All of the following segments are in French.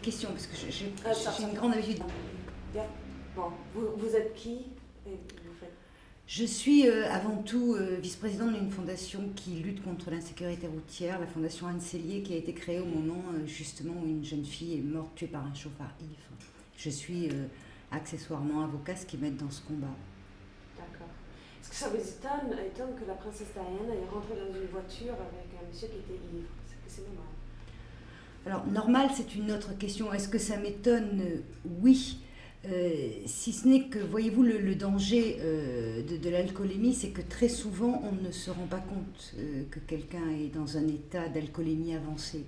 Question, parce que j'ai Ça. une grande habitude. Yeah. Bon, vous êtes qui et vous faites... Je suis avant tout vice-présidente d'une fondation qui lutte contre l'insécurité routière, la fondation Anne Sellier, qui a été créée au moment justement où une jeune fille est morte tuée par un chauffard ivre. Je suis accessoirement avocat, ce qui m'aide dans ce combat. D'accord. Est-ce que ça vous étonne que la princesse Diana est rentrée dans une voiture avec un monsieur qui était ivre? C'est normal. Alors, normal, c'est une autre question. Est-ce que ça m'étonne? Oui. Si ce n'est que, voyez-vous, le danger de l'alcoolémie, c'est que très souvent, on ne se rend pas compte que quelqu'un est dans un état d'alcoolémie avancée.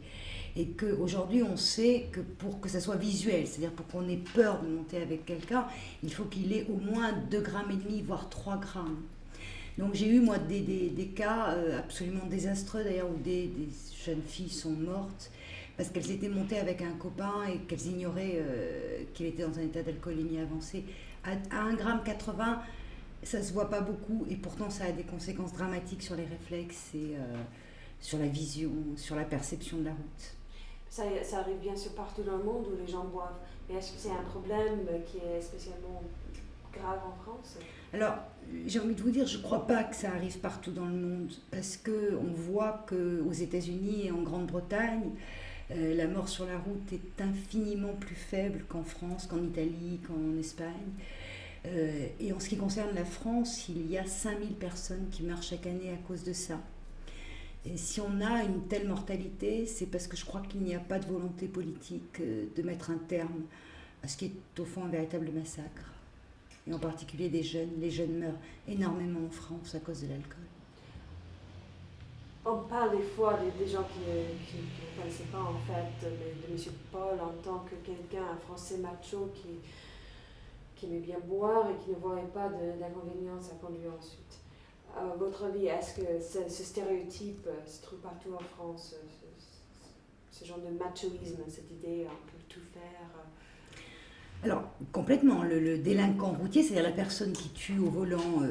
Et qu'aujourd'hui, on sait que pour que ça soit visuel, c'est-à-dire pour qu'on ait peur de monter avec quelqu'un, il faut qu'il ait au moins 2,5 grammes, voire 3 grammes. Donc j'ai eu, moi, des cas absolument désastreux, d'ailleurs, où des jeunes filles sont mortes parce qu'elles étaient montées avec un copain et qu'elles ignoraient qu'il était dans un état d'alcoolémie avancée. À 1,80 g, ça se voit pas beaucoup et pourtant ça a des conséquences dramatiques sur les réflexes et sur la vision, sur la perception de la route. Ça arrive bien sûr partout dans le monde où les gens boivent. Mais est-ce que c'est un problème qui est spécialement grave en France? Alors, j'ai envie de vous dire, je ne crois pas que ça arrive partout dans le monde, parce qu'on voit qu'aux États-Unis et en Grande-Bretagne, la mort sur la route est infiniment plus faible qu'en France, qu'en Italie, qu'en Espagne. Et en ce qui concerne la France, il y a 5000 personnes qui meurent chaque année à cause de ça. Et si on a une telle mortalité, c'est parce que je crois qu'il n'y a pas de volonté politique de mettre un terme à ce qui est au fond un véritable massacre. Et en particulier des jeunes. Les jeunes meurent énormément en France à cause de l'alcool. On parle des fois des gens qui ne connaissaient pas en fait de M. Paul en tant que quelqu'un, un Français macho qui aimait bien boire et qui ne voyait pas d'inconvénience à conduire ensuite. À votre avis, est-ce que ce stéréotype se trouve partout en France, ce genre de machoïsme, cette idée on peut tout faire? Alors, complètement, le délinquant routier, c'est-à-dire la personne qui tue au volant,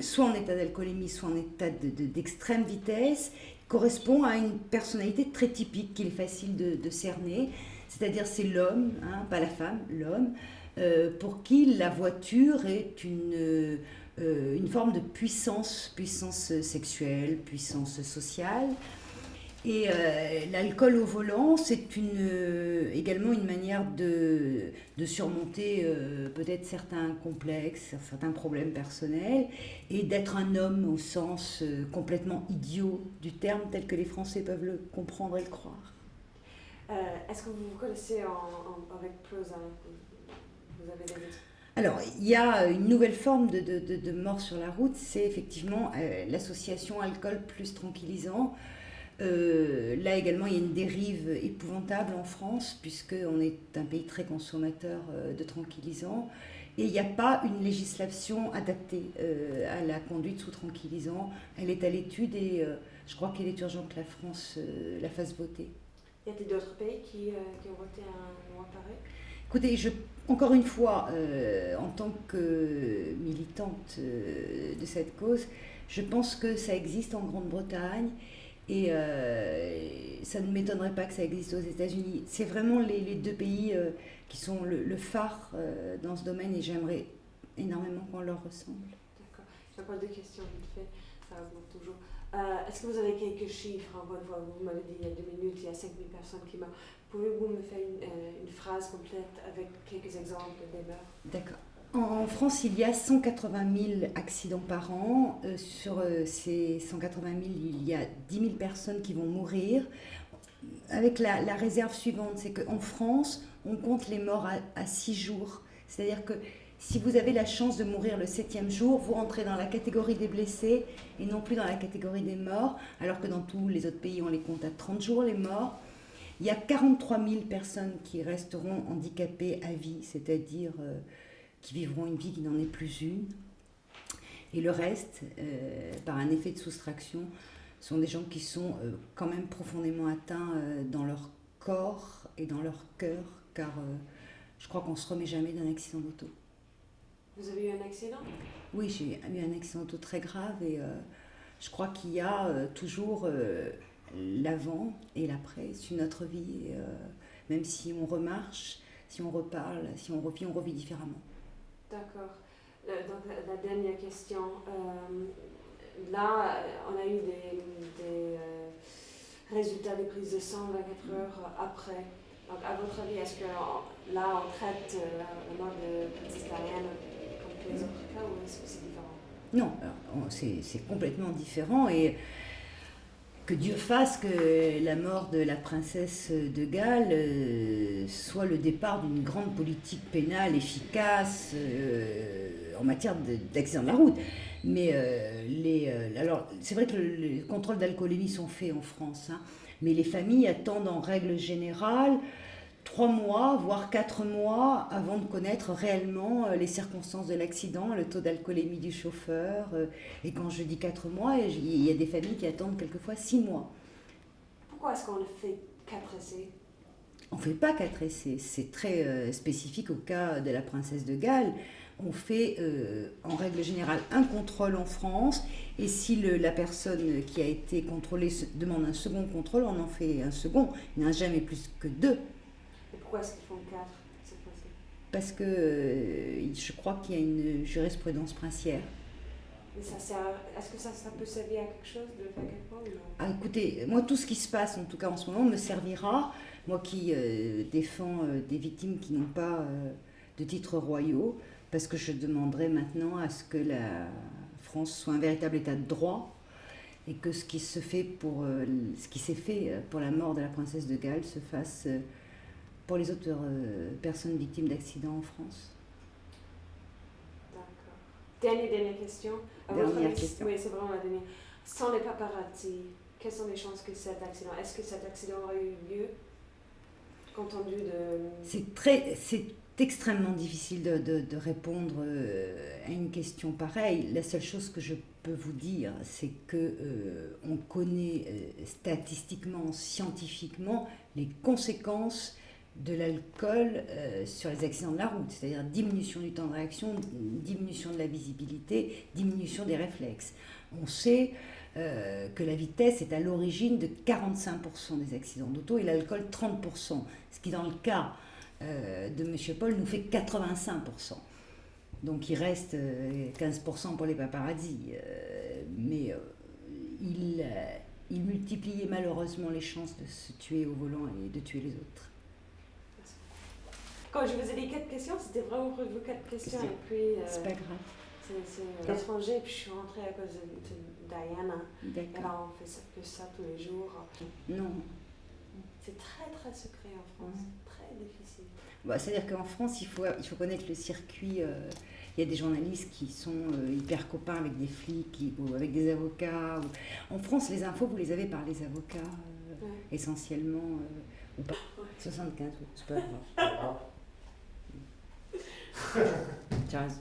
soit en état d'alcoolémie, soit en état d'extrême vitesse, correspond à une personnalité très typique qu'il est facile de cerner, c'est-à-dire c'est l'homme, hein, pas la femme, l'homme, pour qui la voiture est une forme de puissance sexuelle, puissance sociale. Et l'alcool au volant, c'est également une manière de surmonter peut-être certains complexes, certains problèmes personnels, et d'être un homme au sens complètement idiot du terme, tel que les Français peuvent le comprendre et le croire. Est-ce que vous connaissez avec Prozac? Vous avez des... Alors, il y a une nouvelle forme de mort sur la route, c'est effectivement l'association alcool plus tranquillisant. Là également, il y a une dérive épouvantable en France, puisqu'on est un pays très consommateur de tranquillisants. Et il n'y a pas une législation adaptée à la conduite sous tranquillisant. Elle est à l'étude et je crois qu'il est urgent que la France la fasse voter. Y a-t-il d'autres pays qui ont voté un loi pareil? Écoutez, encore une fois, en tant que militante de cette cause, je pense que ça existe en Grande-Bretagne. Et ça ne m'étonnerait pas que ça existe aux États-Unis. C'est vraiment les deux pays qui sont le phare dans ce domaine et j'aimerais énormément qu'on leur ressemble. D'accord. J'ai encore deux questions vite fait, ça augmente toujours. Est-ce que vous avez quelques chiffres? Vous m'avez dit il y a 2 minutes, il y a 5000 personnes qui meurent. Pouvez-vous me faire une phrase complète avec quelques exemples des meurtres? D'accord. En France, il y a 180 000 accidents par an. Sur ces 180 000, il y a 10 000 personnes qui vont mourir. Avec la réserve suivante, c'est qu'en France, on compte les morts à 6 jours. C'est-à-dire que si vous avez la chance de mourir le 7e jour, vous rentrez dans la catégorie des blessés et non plus dans la catégorie des morts, alors que dans tous les autres pays, on les compte à 30 jours, les morts. Il y a 43 000 personnes qui resteront handicapées à vie, c'est-à-dire qui vivront une vie qui n'en est plus une. Et le reste, par un effet de soustraction, sont des gens qui sont quand même profondément atteints dans leur corps et dans leur cœur, car je crois qu'on ne se remet jamais d'un accident d'auto. Vous avez eu un accident? Oui, j'ai eu un accident d'auto très grave et je crois qu'il y a toujours l'avant et l'après, c'est notre vie. même si on remarche, si on reparle, si on revit différemment. D'accord. Donc la dernière question. Là, on a eu des résultats des prises de sang 24 heures après. Donc, à votre avis, est-ce que là, on traite la mort de Princesse Diana comme tous les autres cas ou est-ce que c'est différent? Non, alors, c'est complètement différent et que Dieu fasse que la mort de la princesse de Galles soit le départ d'une grande politique pénale efficace en matière d'accident de la route. Mais alors, c'est vrai que les contrôles d'alcoolémie sont faits en France, hein, mais les familles attendent en règle générale 3 mois, voire 4 mois avant de connaître réellement les circonstances de l'accident, le taux d'alcoolémie du chauffeur. Et quand je dis 4 mois, il y a des familles qui attendent quelquefois 6 mois. Pourquoi est-ce qu'on fait 4 essais? On ne fait pas 4 essais, c'est très spécifique au cas de la princesse de Galles. On fait en règle générale un contrôle en France et si la personne qui a été contrôlée demande un second contrôle, on en fait un second. Il n'y en a jamais plus que 2. Et pourquoi est-ce qu'ils font 4 cette fois-ci? Parce que je crois qu'il y a une jurisprudence princière. Mais ça sert, est-ce que ça peut servir à quelque chose de le faire quelque part ou non? Ah, écoutez, moi tout ce qui se passe, en tout cas en ce moment, me servira. Moi qui défends des victimes qui n'ont pas de titres royaux, parce que je demanderai maintenant à ce que la France soit un véritable état de droit et que ce qui s'est fait pour la mort de la princesse de Galles se fasse pour les autres personnes victimes d'accidents en France. D'accord. Dernière question. Dernière question. Oui, c'est vraiment la dernière. Sans les paparazzi, quelles sont les chances que cet accident, est-ce que cet accident aurait eu lieu compte tenu de... C'est extrêmement difficile de répondre à une question pareille. La seule chose que je peux vous dire, c'est que on connaît statistiquement, scientifiquement, les conséquences de l'alcool sur les accidents de la route, c'est-à-dire diminution du temps de réaction, diminution de la visibilité, diminution des réflexes. On sait que la vitesse est à l'origine de 45% des accidents d'auto et l'alcool 30%, ce qui dans le cas de M. Paul nous fait 85%. Donc il reste 15% pour les paparazzi, mais il multipliait malheureusement les chances de se tuer au volant et de tuer les autres. Quand je vous ai dit 4 questions, c'était vraiment pour vous 4 questions. Et puis, c'est pas grave. C'est l'étranger, puis je suis rentrée à cause de Diana. D'accord. Alors on fait ça tous les jours. Non. C'est très très secret en France, très difficile. Bah, c'est-à-dire qu'en France, il faut connaître le circuit. Il y a des journalistes qui sont hyper copains avec des flics ou avec des avocats. En France, les infos, vous les avez par les avocats, essentiellement. Ou pas. 75, c'est pas grave. Tu as raison.